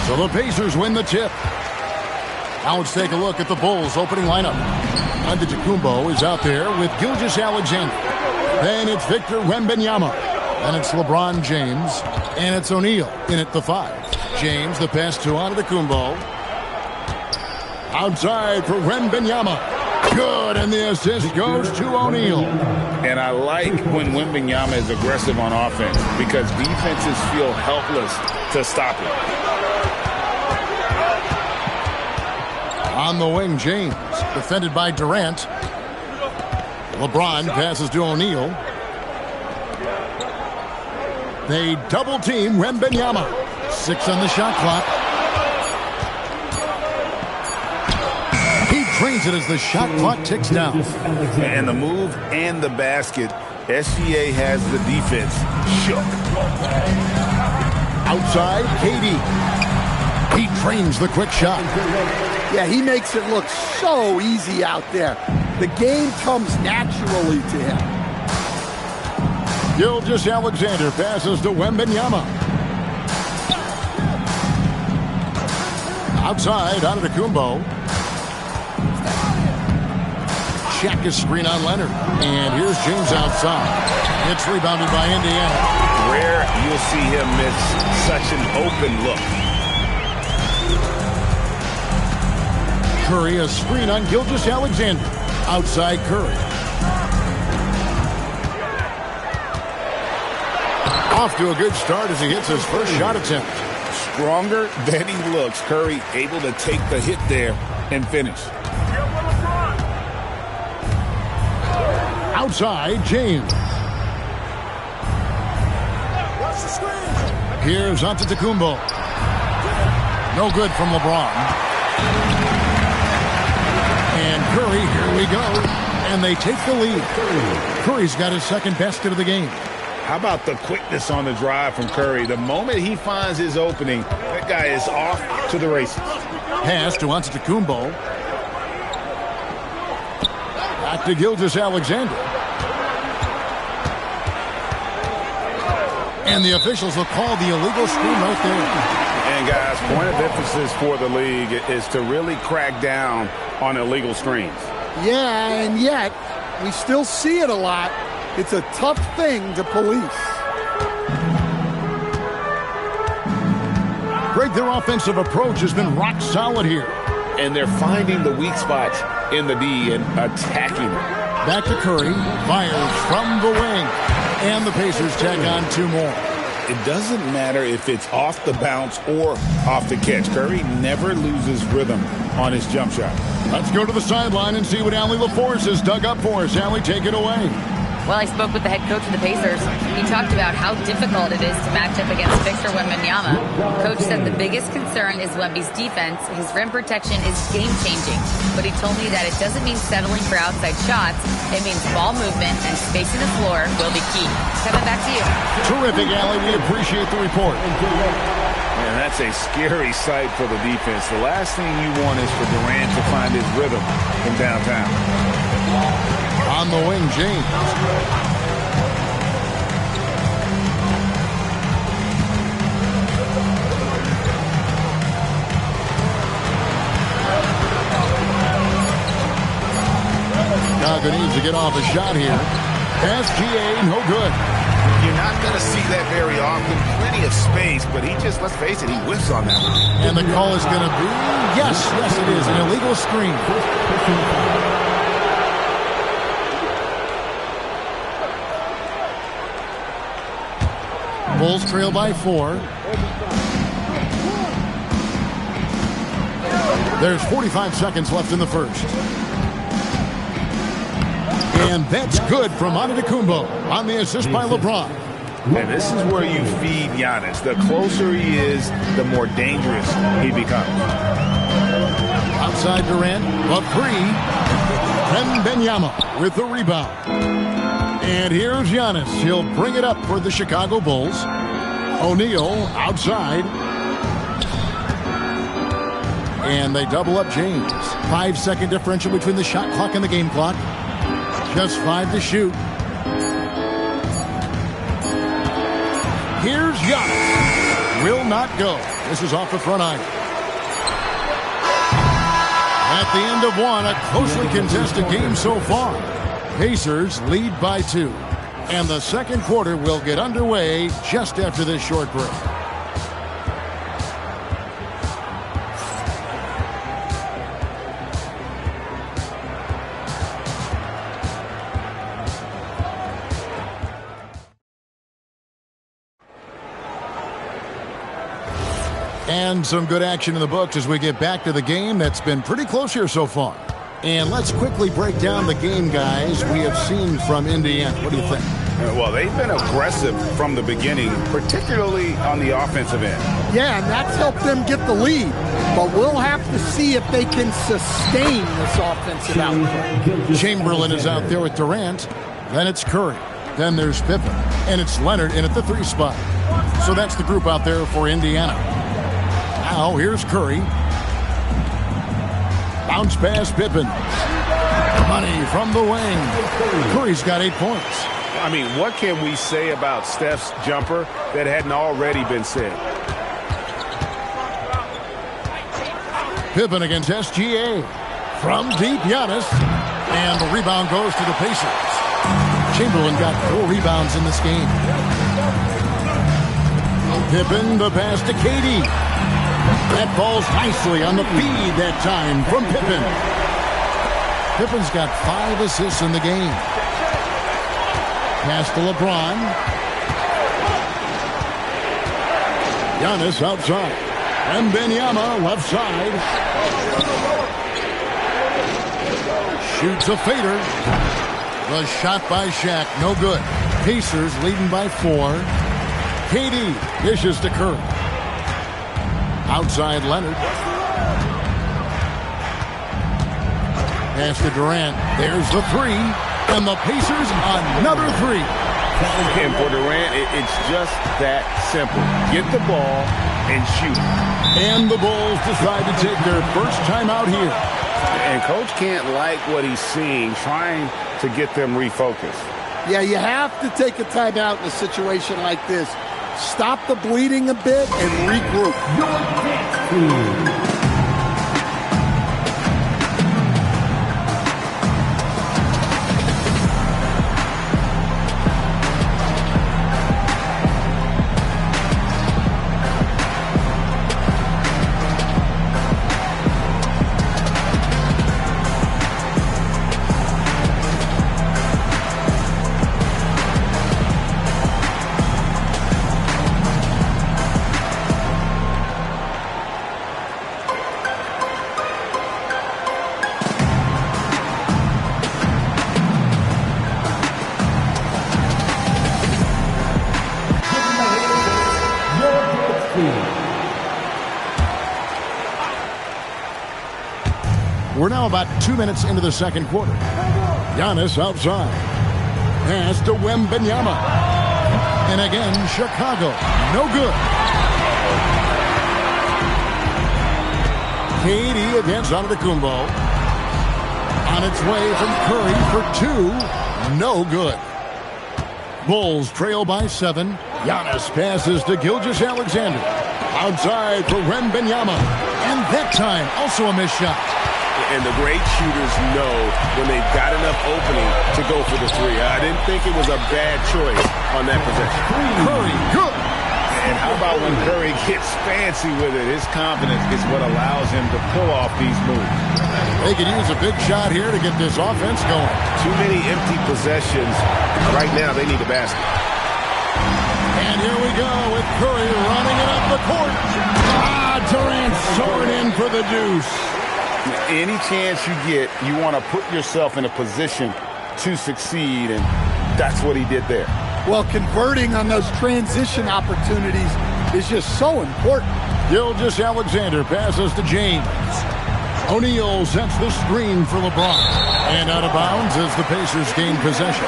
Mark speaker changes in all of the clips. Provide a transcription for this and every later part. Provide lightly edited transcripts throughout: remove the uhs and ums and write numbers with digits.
Speaker 1: So the Pacers win the tip. Now let's take a look at the Bulls' opening lineup. Antetokounmpo is out there with Gilgeous-Alexander. Then it's Victor Wembanyama. Then it's LeBron James. And it's O'Neal in at the 5. James, the pass to Antetokounmpo. Outside for Wembanyama. Good, and the assist goes to O'Neal.
Speaker 2: And I like when Wembanyama is aggressive on offense because defenses feel helpless to stop it.
Speaker 1: On the wing, James, defended by Durant. LeBron passes to O'Neal. They double-team Wembanyama. 6 on the shot clock. He drains it as the shot clock ticks down.
Speaker 2: And the move and the basket, SGA has the defense shook.
Speaker 1: Outside, KD. He drains the quick shot.
Speaker 3: Yeah, he makes it look so easy out there. The game comes naturally to him.
Speaker 1: Gilgeous-Alexander passes to Wembanyama. Outside, Antetokounmpo. Check his screen on Leonard. And here's James outside. It's rebounded by Indiana.
Speaker 2: Rare you'll see him miss such an open look.
Speaker 1: Curry, a screen on Gilgeous-Alexander. Outside Curry. Off to a good start as he hits his first shot attempt.
Speaker 2: Stronger than he looks. Curry able to take the hit there and finish.
Speaker 1: Outside, James. Here's Antetokounmpo. No good from LeBron. And Curry, here we go. And they take the lead. Curry's got his second basket of the game.
Speaker 2: How about the quickness on the drive from Curry? The moment he finds his opening, that guy is off to the races.
Speaker 1: Pass to Antetokounmpo. Back to Gilgeous-Alexander. And the officials will call the illegal screen right there.
Speaker 2: And guys, point of emphasis for the league is to really crack down on illegal screens.
Speaker 3: Yeah, and yet we still see it a lot. It's a tough thing to police.
Speaker 1: Greg, their offensive approach has been rock solid here.
Speaker 2: And they're finding the weak spots in the D and attacking it.
Speaker 1: Back to Curry. Fires from the wing. And the Pacers tag on 2 more.
Speaker 2: It doesn't matter if it's off the bounce or off the catch. Curry never loses rhythm on his jump shot.
Speaker 1: Let's go to the sideline and see what Allie LaForce has dug up for us. Allie, take it away.
Speaker 4: Well, I spoke with the head coach of the Pacers. He talked about how difficult it is to match up against Victor Wembanyama. Coach said the biggest concern is Wemby's defense. His rim protection is game-changing. But he told me that it doesn't mean settling for outside shots. It means ball movement and spacing the floor will be key. Kevin, back to you.
Speaker 1: Terrific, Allie. We appreciate the report.
Speaker 2: And that's a scary sight for the defense. The last thing you want is for Durant to find his rhythm from downtown.
Speaker 1: On the wing, James. Chicago needs to get off a shot here. SGA, no good.
Speaker 5: You're not going to see that very often. Plenty of space, but he just, let's face it, he whiffs on that one.
Speaker 1: And the call is going to be, yes, it is, an illegal screen. Bulls trail by 4. There's 45 seconds left in the first. And that's good from Antetokounmpo on the assist by LeBron.
Speaker 2: And this is where you feed Giannis. The closer he is, the more dangerous he becomes.
Speaker 1: Outside Durant, the 3. Wembanyama with the rebound. And here's Giannis. He'll bring it up for the Chicago Bulls. O'Neal outside. And they double up James. 5-second differential between the shot clock and the game clock. Just 5 to shoot. Here's Giannis. Will not go. This is off the front iron. At the end of 1, a closely contested game so far. Pacers lead by 2. And the second quarter will get underway just after this short break. And some good action in the books as we get back to the game that's been pretty close here so far. And let's quickly break down the game, guys, we have seen from Indiana. What do you think?
Speaker 2: Well, they've been aggressive from the beginning, particularly on the offensive end.
Speaker 3: Yeah, and that's helped them get the lead. But we'll have to see if they can sustain this offensive output.
Speaker 1: Chamberlain is out there with Durant. Then it's Curry. Then there's Pippen. And it's Leonard in at the 3 spot. So that's the group out there for Indiana. Now here's Curry. Bounce pass Pippen. Money from the wing. Curry's got 8 points.
Speaker 2: I mean, what can we say about Steph's jumper that hadn't already been said?
Speaker 1: Pippen against SGA. From deep, Giannis. And the rebound goes to the Pacers. Chamberlain got 4 rebounds in this game. Pippen, the pass to KD. That falls nicely on the feed that time from Pippen. Pippen's got 5 assists in the game. Pass to LeBron. Giannis outside. And Wembanyama left side. Shoots a fader. The shot by Shaq, no good. Pacers leading by 4. KD dishes to Curry. Outside Leonard. Pass to Durant. There's the 3. And the Pacers another 3.
Speaker 2: And for Durant, it's just that simple. Get the ball and shoot.
Speaker 1: And the Bulls decide to take their first time out here.
Speaker 2: And Coach can't like what he's seeing, trying to get them refocused.
Speaker 3: Yeah, you have to take a timeout in a situation like this. Stop the bleeding a bit and regroup.
Speaker 1: We're now about 2 minutes into the second quarter. Giannis outside. Pass to Wembanyama. And again, Chicago. No good. KD against Antetokounmpo. On its way from Curry for 2. No good. Bulls trail by 7. Giannis passes to Gilgeous-Alexander. Outside for Wembanyama. And that time, also a missed shot.
Speaker 5: And the great shooters know when they've got enough opening to go for the three. I didn't think it was a bad choice on that possession.
Speaker 1: Curry, good.
Speaker 5: And how about when Curry gets fancy with it? His confidence is what allows him to pull off these moves.
Speaker 1: They could use a big shot here to get this offense going.
Speaker 5: Too many empty possessions. Right now, they need a basket.
Speaker 1: And here we go with Curry running it up the court. Durant soaring in for the deuce.
Speaker 2: Any chance you get, you want to put yourself in a position to succeed, and that's what he did there.
Speaker 3: Well, converting on those transition opportunities is just so important.
Speaker 1: Gilgeous-Alexander passes to James. O'Neal sets the screen for LeBron. And out of bounds as the Pacers gain possession.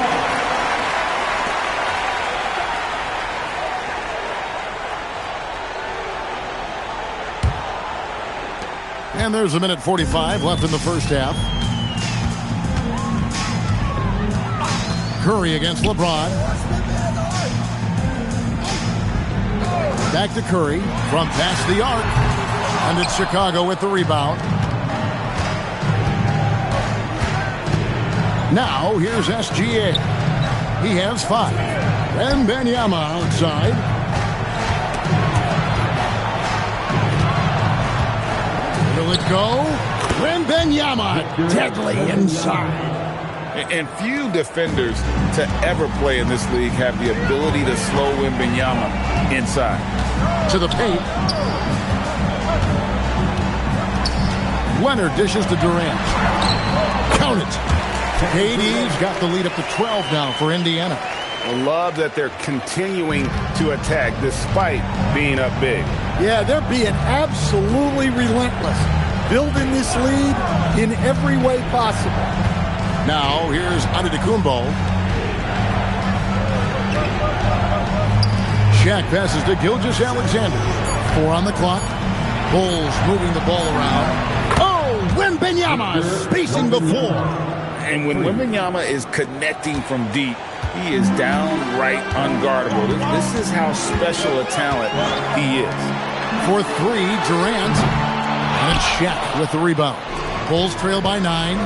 Speaker 1: And there's a minute 45 left in the first half. Curry against LeBron. Back to Curry from past the arc. And it's Chicago with the rebound. Now here's SGA. He has 5. Wembanyama outside. Will it go? Wembanyama deadly inside.
Speaker 2: And few defenders to ever play in this league have the ability to slow Wembanyama inside.
Speaker 1: To the paint. Leonard dishes to Durant. Count it. KD's got the lead up to 12 now for Indiana.
Speaker 2: I love that they're continuing to attack despite being up big.
Speaker 3: Yeah, they're being absolutely relentless, building this lead in every way possible.
Speaker 1: Now, here's Antetokounmpo. Shaq passes to Gilgeous-Alexander. 4 on the clock. Bulls moving the ball around. Oh, Wembanyama spacing the floor.
Speaker 2: And when Wembanyama is connecting from deep, he is downright unguardable. This is how special a talent he is.
Speaker 1: For 3, Durant. And Shaq with the rebound. Bulls trail by 9.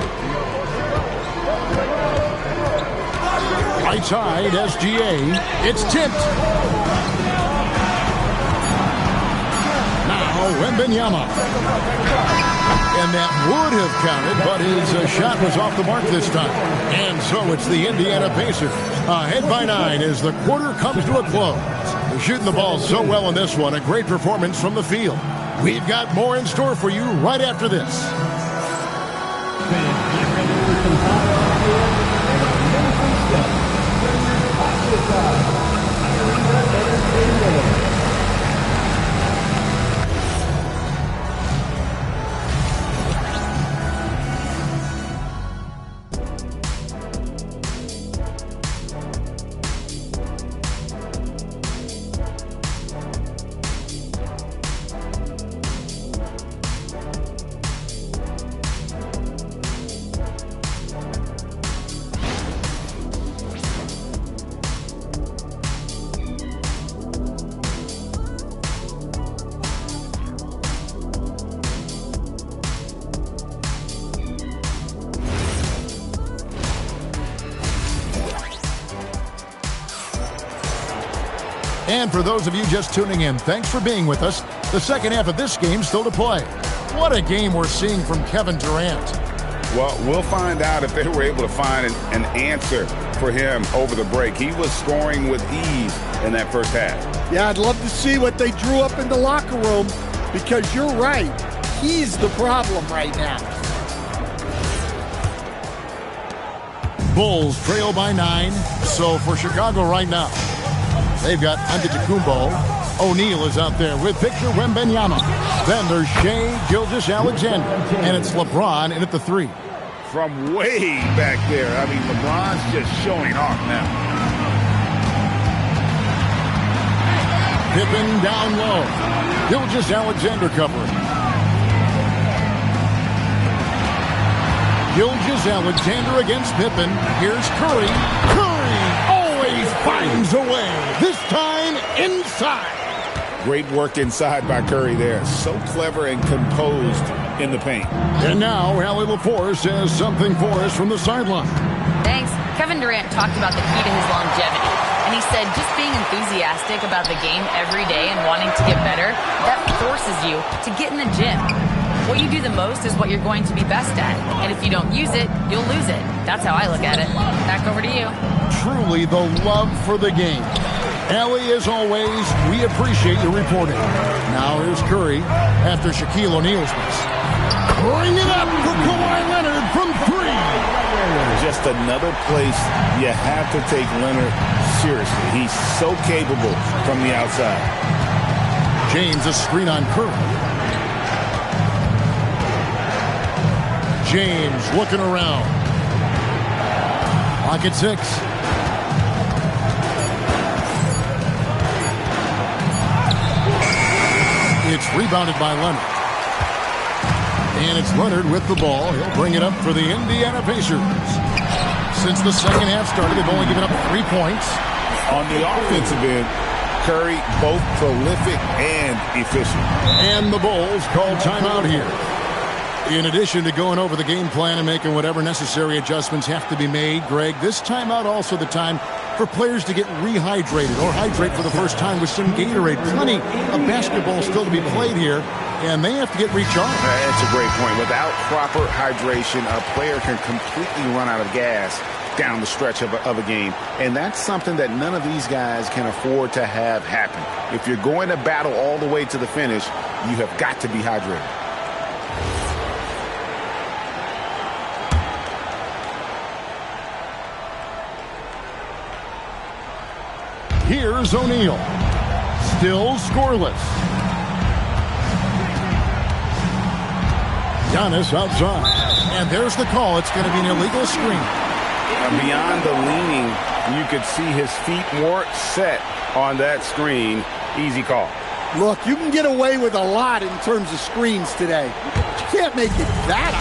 Speaker 1: Right side, SGA. It's tipped. Now, Wembanyama. And that would have counted, but his shot was off the mark this time. And so it's the Indiana Pacers ahead by 9 as the quarter comes to a close. They're shooting the ball so well in this one. A great performance from the field. We've got more in store for you right after this. And for those of you just tuning in, thanks for being with us. The second half of this game still to play. What a game we're seeing from Kevin Durant.
Speaker 2: Well, we'll find out if they were able to find an answer for him over the break. He was scoring with ease in that first half.
Speaker 3: Yeah, I'd love to see what they drew up in the locker room because you're right. He's the problem right now.
Speaker 1: Bulls trail by 9. So for Chicago right now, they've got Antetokounmpo. O'Neal is out there with Victor Wembanyama. Then there's Shai Gilgeous-Alexander. And it's LeBron in at the 3.
Speaker 2: From way back there. I mean, LeBron's just showing off now.
Speaker 1: Pippen down low. Gilgeous-Alexander covering. Gilgeous-Alexander against Pippen. Here's Curry. Curry always finds a way. This time inside.
Speaker 2: Great work inside by Curry there. So clever and composed in the paint.
Speaker 1: And now Allie LaForce has something for us from the sideline.
Speaker 4: Thanks. Kevin Durant talked about the key to his longevity. And he said just being enthusiastic about the game every day and wanting to get better, that forces you to get in the gym. What you do the most is what you're going to be best at. And if you don't use it, you'll lose it. That's how I look at it. Back over to you.
Speaker 1: Truly the love for the game. Allie, as always, we appreciate your reporting. Now here's Curry after Shaquille O'Neal's miss. Bring it up for Kawhi Leonard from 3.
Speaker 2: Just another place you have to take Leonard seriously. He's so capable from the outside.
Speaker 1: James, a screen on Curry. James looking around. Clock at 6. It's rebounded by Leonard. And it's Leonard with the ball. He'll bring it up for the Indiana Pacers. Since the second half started, they've only given up 3 points.
Speaker 2: On the offensive end, Curry both prolific and efficient.
Speaker 1: And the Bulls call timeout here. In addition to going over the game plan and making whatever necessary adjustments have to be made, Greg, this timeout also the time for players to get rehydrated or hydrate for the first time with some Gatorade. Plenty of basketball still to be played here, and they have to get recharged.
Speaker 2: That's a great point. Without proper hydration, a player can completely run out of gas down the stretch of a game, and that's something that none of these guys can afford to have happen. If you're going to battle all the way to the finish, you have got to be hydrated.
Speaker 1: Here's O'Neal. Still scoreless. Giannis outside. And there's the call. It's going to be an illegal screen.
Speaker 2: Beyond the leaning, you could see his feet more set on that screen. Easy call.
Speaker 3: Look, you can get away with a lot in terms of screens today. But you can't make it that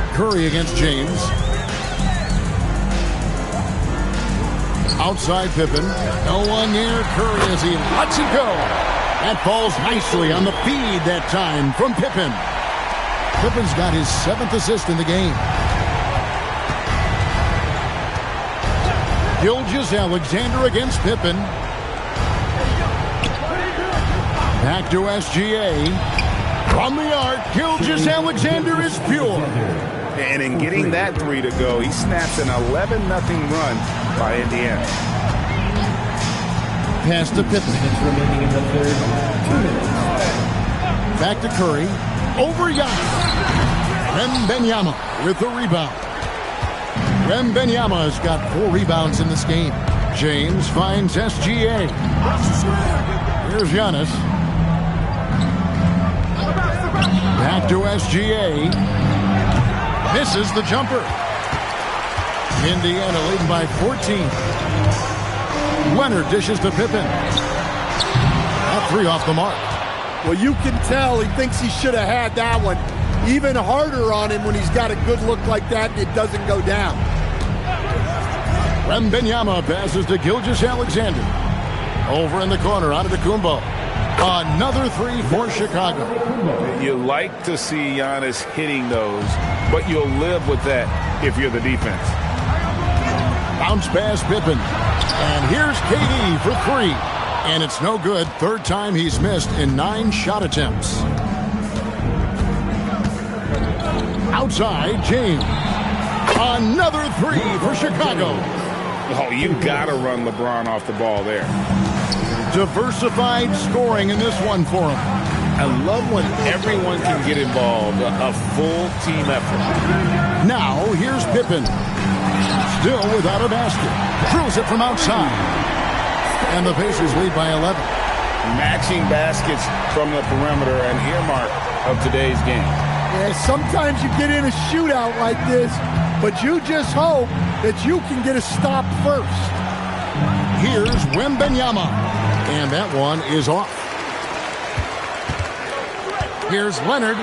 Speaker 3: obvious.
Speaker 1: Curry against James. Outside Pippen. No one near Curry as he lets it go. That falls nicely on the feed that time from Pippen. Pippen's got his 7th assist in the game. Gilgeous-Alexander against Pippen. Back to SGA. From the arc, Gilgeous-Alexander is pure.
Speaker 2: And in getting that 3 to go, he snaps an 11-0 run by Indiana.
Speaker 1: Pass to Pippen.
Speaker 6: Remaining in the third. 2 minutes.
Speaker 1: Back to Curry. Over Giannis. Wembanyama with the rebound. Wembanyama has got 4 rebounds in this game. James finds SGA. Here's Giannis. Back to SGA. Misses the jumper. Indiana leading by 14. Leonard dishes to Pippen. That 3 off the mark.
Speaker 3: Well, you can tell he thinks he should have had that one. Even harder on him when he's got a good look like that and it doesn't go down.
Speaker 1: Wembanyama passes to Gilgeous-Alexander. Over in the corner, Antetokounmpo. Another 3 for Chicago.
Speaker 2: You like to see Giannis hitting those, but you'll live with that if you're the defense.
Speaker 1: Bounce pass Pippen. And here's KD for 3. And it's no good. 3rd time he's missed in 9 shot attempts. Outside, James. Another 3 for Chicago.
Speaker 2: Oh, you got to run LeBron off the ball there.
Speaker 1: Diversified scoring in this one for him.
Speaker 2: I love when everyone can get involved, a full team effort.
Speaker 1: Now, here's Pippen. still without a basket. Drills it from outside. And the Pacers lead by 11.
Speaker 2: Matching baskets from the perimeter, an earmark of today's game.
Speaker 3: Yeah, sometimes you get in a shootout like this, but you just hope that you can get a stop first.
Speaker 1: Here's Wembanyama. And that one is off. Here's Leonard.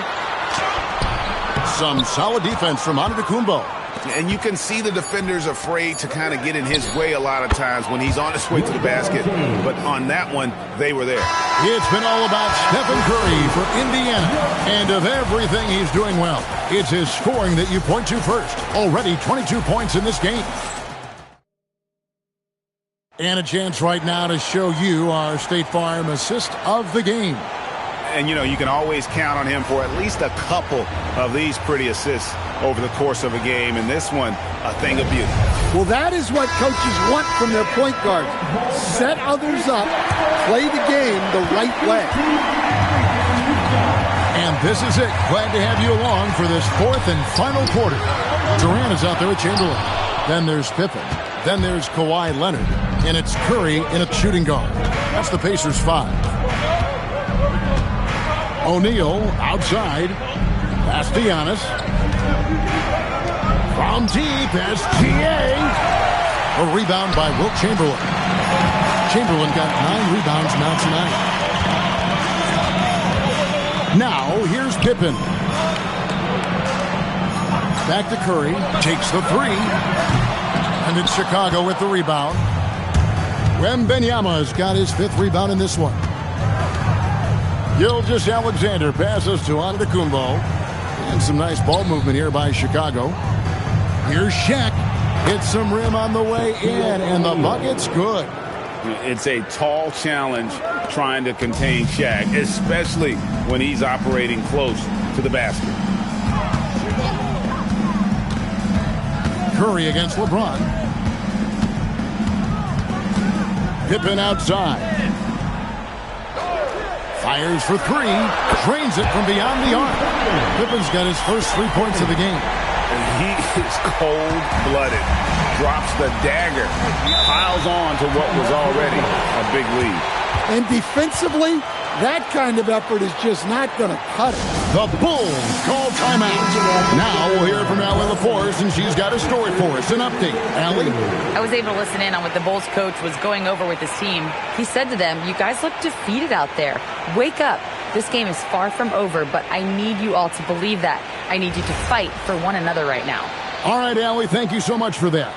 Speaker 1: Some solid defense from Antetokounmpo.
Speaker 2: And you can see the defenders afraid to kind of get in his way a lot of times when he's on his way to the basket. But on that one, they were there.
Speaker 1: It's been all about Stephen Curry for Indiana. And of everything he's doing well, it's his scoring that you point to first. Already 22 points in this game. And a chance right now to show you our State Farm assist of the game.
Speaker 2: And, you know, you can always count on him for at least a couple of these pretty assists over the course of a game. And this one, a thing of beauty.
Speaker 3: Well, that is what coaches want from their point guards. Set others up, play the game the right way.
Speaker 1: And this is it. Glad to have you along for this fourth and final quarter. Durant is out there with Chamberlain. Then there's Pippen. Then there's Kawhi Leonard. And it's Curry in a shooting guard. That's the Pacers 5. O'Neal outside. Pass to Giannis. From deep as T.A. A rebound by Wilt Chamberlain. Chamberlain got 9 rebounds now tonight. Now, here's Pippen. Back to Curry. Takes the 3. And it's Chicago with the rebound. Wembanyama's got his 5th rebound in this one. Gilgeous-Alexander passes to Antetokounmpo. And some nice ball movement here by Chicago. Here's Shaq. Hits some rim on the way in, and the bucket's good.
Speaker 2: It's a tall challenge trying to contain Shaq, especially when he's operating close to the basket.
Speaker 1: Curry against LeBron. Pippen outside. Fires for 3. Drains it from beyond the arc. Pippen's got his first 3 points of the game.
Speaker 2: He is cold-blooded. Drops the dagger. Piles on to what was already a big lead.
Speaker 3: And defensively, that kind of effort is just not going to cut it.
Speaker 1: The Bulls call timeout. Now we'll hear from Allie LaForce, and she's got a story for us. An update. Allie?
Speaker 4: I was able to listen in on what the Bulls coach was going over with his team. He said to them, "You guys look defeated out there. Wake up. This game is far from over, but I need you all to believe that. I need you to fight for one another right now."
Speaker 1: All right, Allie, thank you so much for that.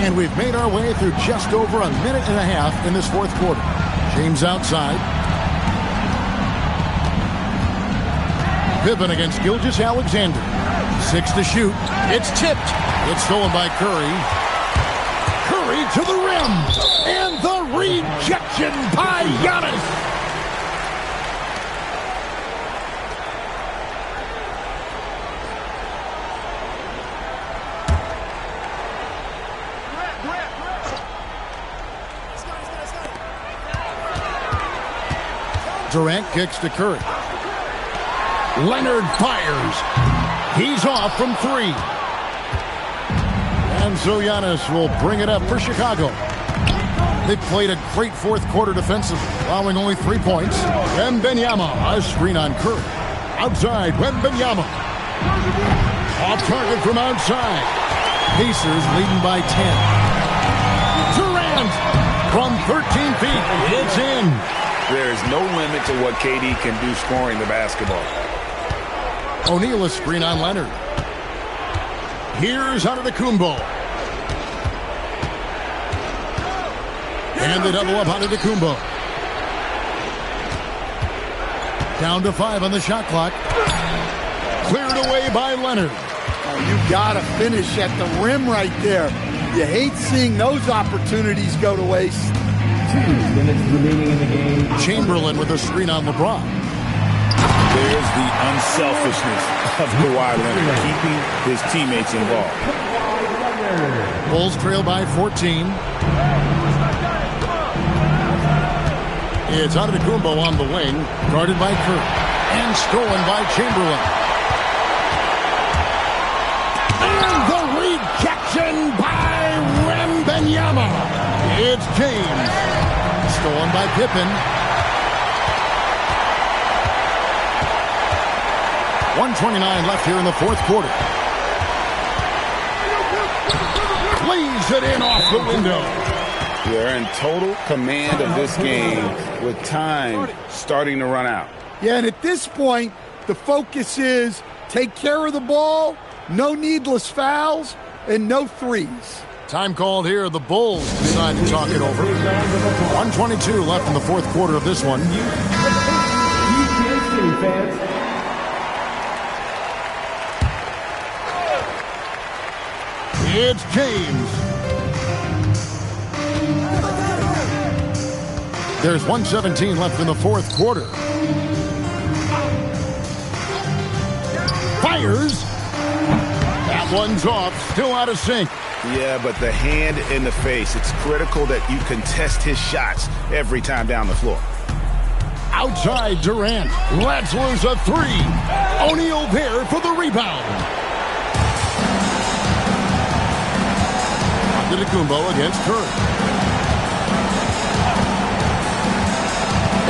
Speaker 1: And we've made our way through just over a minute and a half in this fourth quarter. James outside. Pippen against Gilgeous-Alexander. 6 to shoot. It's tipped. It's stolen by Curry. Curry to the rim. And the rejection by Giannis. Durant kicks to Curry. Leonard fires. He's off from 3. And so Giannis will bring it up for Chicago. They played a great fourth quarter defensively, allowing only 3 points. Wembanyama, a screen on Curry. Outside, Wembanyama. Off target from outside. Pacers leading by 10. Durant from 13 feet. It's in.
Speaker 2: There is no limit to what KD can do scoring the basketball.
Speaker 1: O'Neal a screen on Leonard. Here's Antetokounmpo. And they double up Antetokounmpo. Down to 5 on the shot clock. Cleared away by Leonard.
Speaker 3: Oh, you got to finish at the rim right there. You hate seeing those opportunities go to waste.
Speaker 6: 2 minutes remaining in the game.
Speaker 1: Chamberlain with a screen on LeBron.
Speaker 2: There's the unselfishness of Kawhi Leonard, keeping his teammates involved.
Speaker 1: Bulls trail by 14. It's Antetokounmpo on the wing, guarded by Curry, and stolen by Chamberlain. It's James. Stolen by Pippen. 1:29 left here in the fourth quarter. Lays it in off the window.
Speaker 2: They're in total command of this game with time starting to run out.
Speaker 3: Yeah, and at this point, the focus is take care of the ball, no needless fouls, and no threes.
Speaker 1: Time called here. The Bulls decide to talk it over. 1:22 left in the fourth quarter of this one. It's James. There's 1:17 left in the fourth quarter. Fires. That one's off. Still out of sync.
Speaker 2: Yeah, but the hand in the face. It's critical that you contest his shots every time down the floor.
Speaker 1: Outside Durant. Lets loose a three. O'Neal there for the rebound. Antetokounmpo against Curry.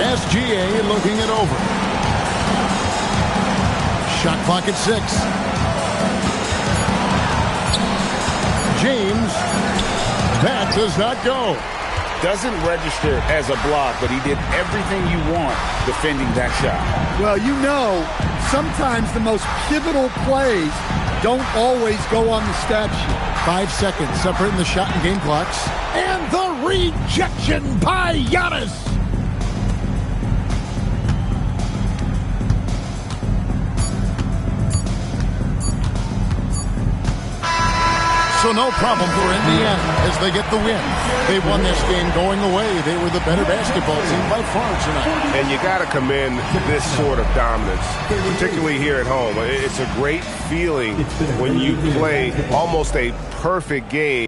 Speaker 1: SGA looking it over. Shot clock at 6. James. That does not go.
Speaker 2: Doesn't register as a block, but he did everything you want defending that shot.
Speaker 3: Well, you know, sometimes the most pivotal plays don't always go on the stat sheet.
Speaker 1: 5 seconds separating the shot and game clocks. And the rejection by Giannis. So no problem for Indiana as they get the win. They won this game going away. They were the better basketball team by far tonight.
Speaker 5: And you got to commend this sort of dominance, particularly here at home. It's a great feeling when you play almost a perfect game.